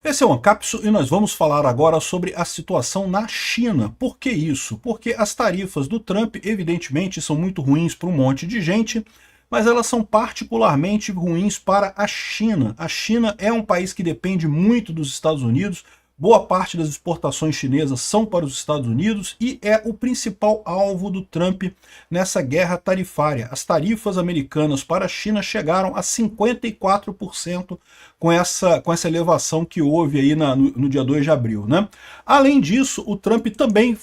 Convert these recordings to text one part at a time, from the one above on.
Esse é o Ancapso e nós vamos falar agora sobre a situação na China. Por que isso? Porque as tarifas do Trump, evidentemente, são muito ruins para um monte de gente, mas elas são particularmente ruins para a China. A China é um país que depende muito dos Estados Unidos, boa parte das exportações chinesas são para os Estados Unidos e é o principal alvo do Trump nessa guerra tarifária. As tarifas americanas para a China chegaram a 54% com essa elevação que houve aí no dia 2 de abril. Né? Além disso, o Trump também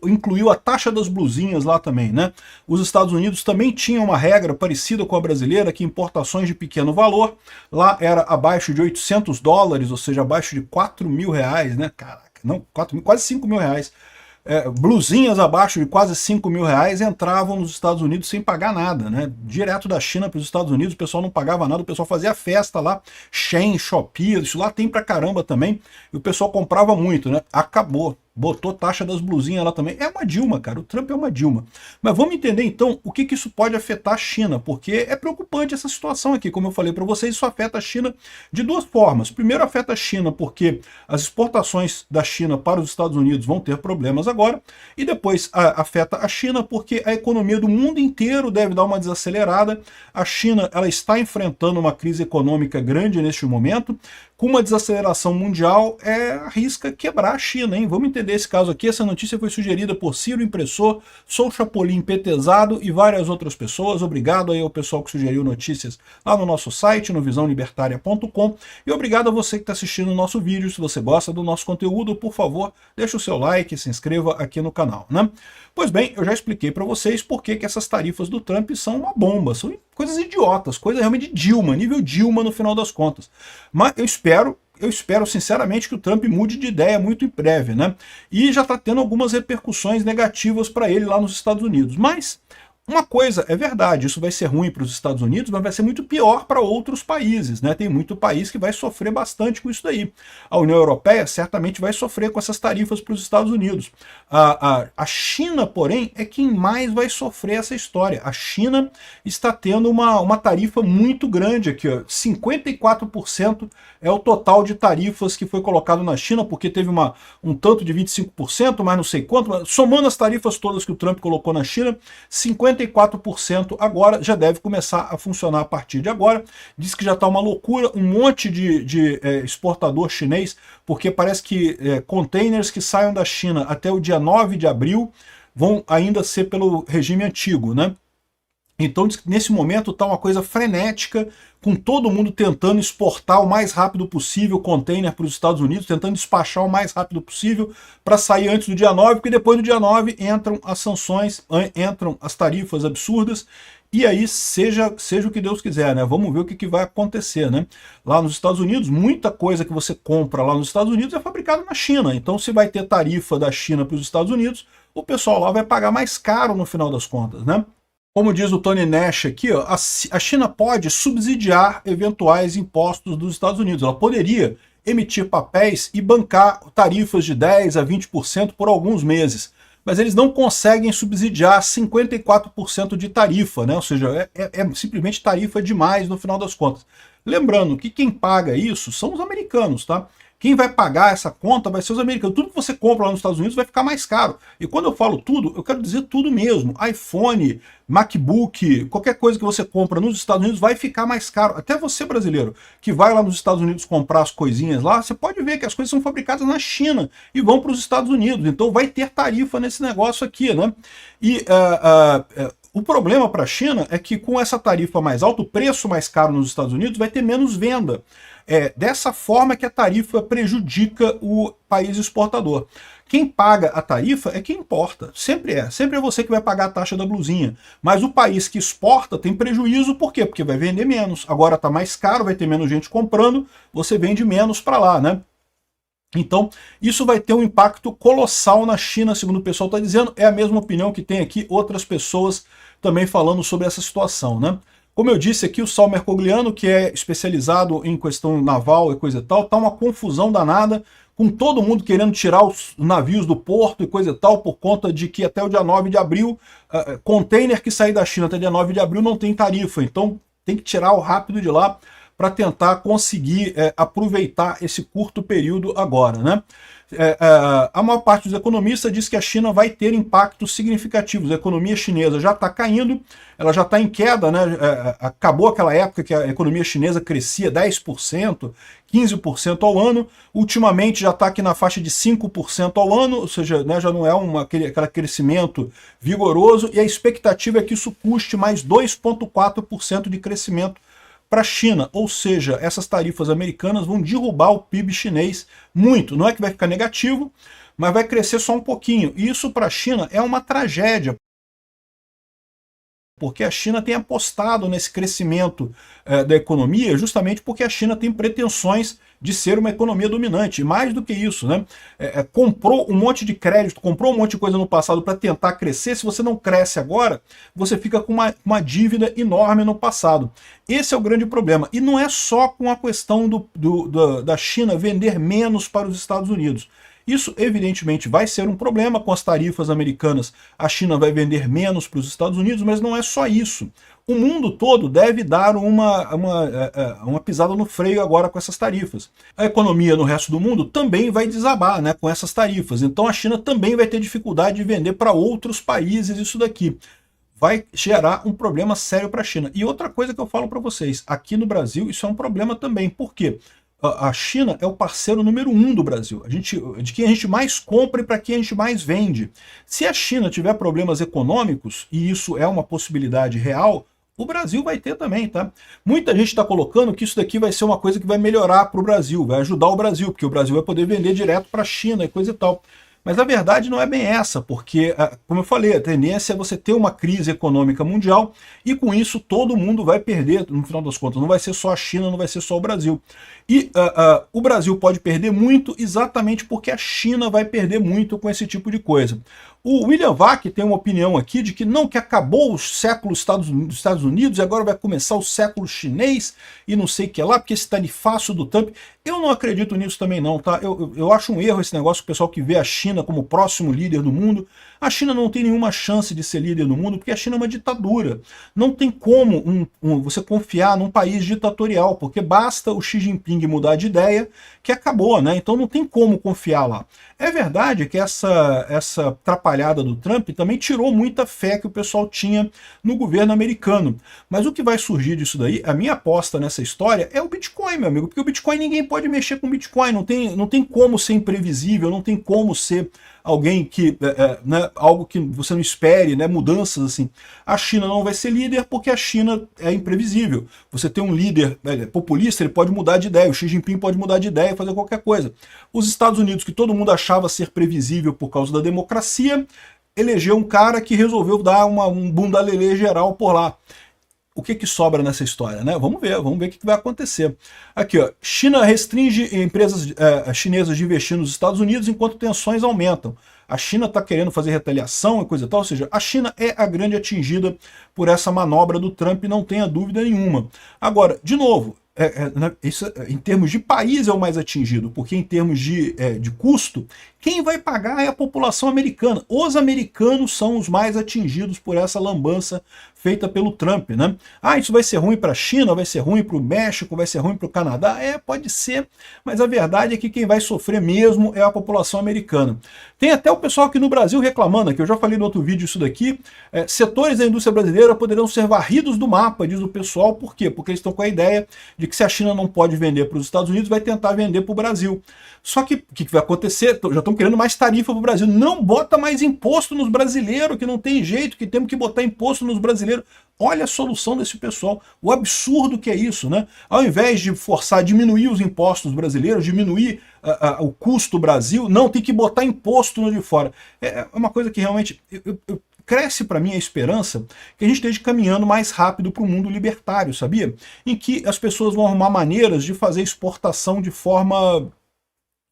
incluiu a taxa das blusinhas lá também. Né? Os Estados Unidos também tinham uma regra parecida com a brasileira, que importações de pequeno valor, lá era abaixo de $800, ou seja, abaixo de 4 mil reais, né? Caraca, não, 4 mil, quase 5 mil reais. Blusinhas abaixo de quase 5 mil reais entravam nos Estados Unidos sem pagar nada, né? Direto da China para os Estados Unidos, o pessoal não pagava nada, o pessoal fazia festa lá, Shein, Shopee, isso lá tem pra caramba também, e o pessoal comprava muito, né? Acabou. Botou taxa das blusinhas lá também. É uma Dilma, cara. O Trump é uma Dilma. Mas vamos entender, então, o que isso pode afetar a China, porque é preocupante essa situação aqui. Como eu falei para vocês, isso afeta a China de duas formas. Primeiro, afeta a China porque as exportações da China para os Estados Unidos vão ter problemas agora, e depois afeta a China porque a economia do mundo inteiro deve dar uma desacelerada. A China, ela está enfrentando uma crise econômica grande neste momento, com uma desaceleração mundial, arrisca quebrar a China, hein? Vamos entender esse caso aqui. Essa notícia foi sugerida por Ciro Impressor, Sou Chapolin Petezado e várias outras pessoas. Obrigado aí ao pessoal que sugeriu notícias lá no nosso site, no visãolibertaria.com, e obrigado a você que está assistindo o nosso vídeo. Se você gosta do nosso conteúdo, por favor, deixa o seu like e se inscreva aqui no canal, né? Pois bem, eu já expliquei para vocês por que essas tarifas do Trump são uma bomba, são coisas idiotas, coisa realmente de Dilma, nível Dilma no final das contas. Mas eu espero sinceramente que o Trump mude de ideia muito em breve, né? E já está tendo algumas repercussões negativas para ele lá nos Estados Unidos. Mas uma coisa é verdade, isso vai ser ruim para os Estados Unidos, mas vai ser muito pior para outros países, né? Tem muito país que vai sofrer bastante com isso daí. A União Europeia certamente vai sofrer com essas tarifas para os Estados Unidos. A China, porém, é quem mais vai sofrer essa história. A China está tendo uma tarifa muito grande aqui, ó. 54% é o total de tarifas que foi colocado na China, porque teve um tanto de 25%, mas não sei quanto, mas somando as tarifas todas que o Trump colocou na China, 54% agora já deve começar a funcionar a partir de agora. Diz que já está uma loucura, um monte de exportador chinês, porque parece que containers que saiam da China até o dia 9 de abril vão ainda ser pelo regime antigo, né? Então, nesse momento, está uma coisa frenética, com todo mundo tentando exportar o mais rápido possível o container para os Estados Unidos, tentando despachar o mais rápido possível para sair antes do dia 9, porque depois do dia 9 entram as sanções, entram as tarifas absurdas, e aí seja o que Deus quiser, né? Vamos ver o que vai acontecer, né? Lá nos Estados Unidos, muita coisa que você compra lá nos Estados Unidos é fabricada na China, então se vai ter tarifa da China para os Estados Unidos, o pessoal lá vai pagar mais caro no final das contas, né? Como diz o Tony Nash aqui, ó, a China pode subsidiar eventuais impostos dos Estados Unidos. Ela poderia emitir papéis e bancar tarifas de 10% a 20% por alguns meses. Mas eles não conseguem subsidiar 54% de tarifa, né? Ou seja, é simplesmente tarifa demais no final das contas. Lembrando que quem paga isso são os americanos, tá? Quem vai pagar essa conta vai ser os americanos. Tudo que você compra lá nos Estados Unidos vai ficar mais caro. E quando eu falo tudo, eu quero dizer tudo mesmo. iPhone, MacBook, qualquer coisa que você compra nos Estados Unidos vai ficar mais caro. Até você, brasileiro, que vai lá nos Estados Unidos comprar as coisinhas lá, você pode ver que as coisas são fabricadas na China e vão para os Estados Unidos. Então vai ter tarifa nesse negócio aqui, né? E o problema para a China é que com essa tarifa mais alta, o preço mais caro nos Estados Unidos vai ter menos venda. Dessa forma que a tarifa prejudica o país exportador. Quem paga a tarifa é quem importa, sempre é você que vai pagar a taxa da blusinha, mas o país que exporta tem prejuízo, por quê? Porque vai vender menos, agora está mais caro, vai ter menos gente comprando, você vende menos para lá, né? Então, isso vai ter um impacto colossal na China, segundo o pessoal está dizendo, é a mesma opinião que tem aqui outras pessoas também falando sobre essa situação, né? Como eu disse aqui, o Sal Mercogliano, que é especializado em questão naval e coisa e tal, tá uma confusão danada, com todo mundo querendo tirar os navios do porto e coisa e tal, por conta de que até o dia 9 de abril, container que sair da China até dia 9 de abril não tem tarifa, então tem que tirar o rápido de lá, para tentar conseguir aproveitar esse curto período agora, né? A maior parte dos economistas diz que a China vai ter impactos significativos. A economia chinesa já está caindo, ela já está em queda, né? Acabou aquela época que a economia chinesa crescia 10%, 15% ao ano, ultimamente já está aqui na faixa de 5% ao ano, ou seja, né, já não é aquele crescimento vigoroso, e a expectativa é que isso custe mais 2,4% de crescimento para a China, ou seja, essas tarifas americanas vão derrubar o PIB chinês muito. Não é que vai ficar negativo, mas vai crescer só um pouquinho. E isso para a China é uma tragédia, porque a China tem apostado nesse crescimento da economia justamente porque a China tem pretensões de ser uma economia dominante. E mais do que isso, né? Comprou um monte de crédito, comprou um monte de coisa no passado para tentar crescer. Se você não cresce agora, você fica com uma dívida enorme no passado. Esse é o grande problema. E não é só com a questão da China vender menos para os Estados Unidos. Isso, evidentemente, vai ser um problema com as tarifas americanas. A China vai vender menos para os Estados Unidos, mas não é só isso. O mundo todo deve dar uma pisada no freio agora com essas tarifas. A economia no resto do mundo também vai desabar, né, com essas tarifas. Então a China também vai ter dificuldade de vender para outros países isso daqui. Vai gerar um problema sério para a China. E outra coisa que eu falo para vocês, aqui no Brasil isso é um problema também. Por quê? A China é o parceiro número 1 do Brasil, de quem a gente mais compra e para quem a gente mais vende. Se a China tiver problemas econômicos, e isso é uma possibilidade real, o Brasil vai ter também, tá? Muita gente está colocando que isso daqui vai ser uma coisa que vai melhorar para o Brasil, vai ajudar o Brasil, porque o Brasil vai poder vender direto para a China e coisa e tal. Mas a verdade não é bem essa, porque, como eu falei, a tendência é você ter uma crise econômica mundial e com isso todo mundo vai perder, no final das contas. Não vai ser só a China, não vai ser só o Brasil. E o Brasil pode perder muito exatamente porque a China vai perder muito com esse tipo de coisa. O William Vac tem uma opinião aqui de que não, que acabou o século dos Estados Unidos e agora vai começar o século chinês e não sei o que lá, porque esse tarifaço do Trump. Eu não acredito nisso também não, tá? Eu acho um erro esse negócio, o pessoal que vê a China como o próximo líder do mundo. A China não tem nenhuma chance de ser líder no mundo porque a China é uma ditadura. Não tem como você confiar num país ditatorial, porque basta o Xi Jinping mudar de ideia que acabou, né? Então não tem como confiar lá. É verdade que essa atrapalhada do Trump também tirou muita fé que o pessoal tinha no governo americano. Mas o que vai surgir disso daí, a minha aposta nessa história é o Bitcoin, meu amigo, porque o Bitcoin ninguém pode mexer com o Bitcoin, não tem como ser imprevisível, não tem como ser alguém que, né, algo que você não espere, né, mudanças assim. A China não vai ser líder porque a China é imprevisível. Você tem um líder populista, ele pode mudar de ideia, o Xi Jinping pode mudar de ideia e fazer qualquer coisa. Os Estados Unidos, que todo mundo achava ser previsível por causa da democracia, elegeu um cara que resolveu dar um bunda-lelê geral por lá. O que sobra nessa história, né? Vamos ver o que vai acontecer. Aqui, ó, China restringe empresas chinesas de investir nos Estados Unidos enquanto tensões aumentam. A China está querendo fazer retaliação e coisa e tal, ou seja, a China é a grande atingida por essa manobra do Trump, não tenha dúvida nenhuma. Agora, de novo, isso, em termos de país é o mais atingido, porque em termos de custo, quem vai pagar é a população americana. Os americanos são os mais atingidos por essa lambança feita pelo Trump, né? Ah, isso vai ser ruim para a China, vai ser ruim para o México, vai ser ruim para o Canadá? Pode ser, mas a verdade é que quem vai sofrer mesmo é a população americana. Tem até o pessoal aqui no Brasil reclamando, que eu já falei no outro vídeo isso daqui, setores da indústria brasileira poderão ser varridos do mapa, diz o pessoal. Por quê? Porque eles estão com a ideia de que se a China não pode vender para os Estados Unidos, vai tentar vender para o Brasil. Só que o que vai acontecer? Já estão querendo mais tarifa para o Brasil. Não bota mais imposto nos brasileiros, que não tem jeito, que temos que botar imposto nos brasileiros. Olha a solução desse pessoal, o absurdo que é isso, né? Ao invés de forçar, diminuir os impostos brasileiros, diminuir o custo do Brasil, não, tem que botar imposto no de fora. É uma coisa que realmente cresce para mim a esperança que a gente esteja caminhando mais rápido para o mundo libertário, sabia? Em que as pessoas vão arrumar maneiras de fazer exportação de forma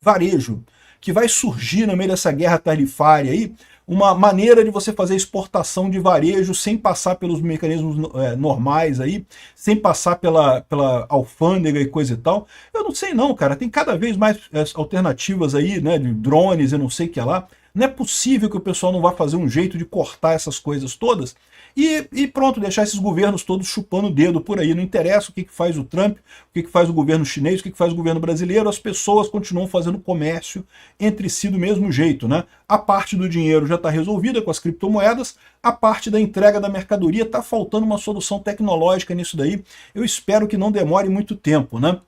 varejo, que vai surgir no meio dessa guerra tarifária aí, uma maneira de você fazer exportação de varejo sem passar pelos mecanismos normais aí, sem passar pela alfândega e coisa e tal. Eu não sei não, cara, tem cada vez mais alternativas aí, né, de drones e não sei o que lá. Não é possível que o pessoal não vá fazer um jeito de cortar essas coisas todas e pronto, deixar esses governos todos chupando o dedo por aí. Não interessa o que faz o Trump, o que faz o governo chinês, o que faz o governo brasileiro, as pessoas continuam fazendo comércio entre si do mesmo jeito, né? A parte do dinheiro já está resolvida com as criptomoedas, a parte da entrega da mercadoria está faltando uma solução tecnológica nisso daí. Eu espero que não demore muito tempo, né?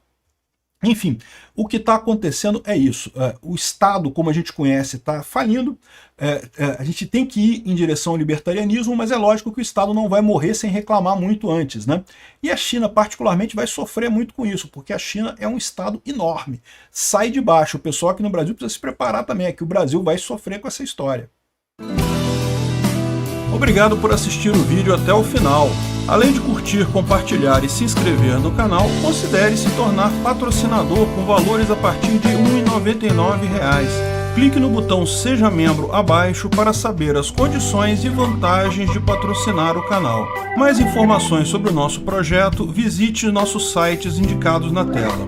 Enfim, o que está acontecendo é isso. O Estado, como a gente conhece, está falindo. A gente tem que ir em direção ao libertarianismo, mas é lógico que o Estado não vai morrer sem reclamar muito antes, né? E a China, particularmente, vai sofrer muito com isso, porque a China é um Estado enorme. Sai de baixo. O pessoal aqui no Brasil precisa se preparar também, é que o Brasil vai sofrer com essa história. Obrigado por assistir o vídeo até o final. Além de curtir, compartilhar e se inscrever no canal, considere se tornar patrocinador com valores a partir de R$ 1,99. Clique no botão Seja Membro abaixo para saber as condições e vantagens de patrocinar o canal. Mais informações sobre o nosso projeto, visite nossos sites indicados na tela.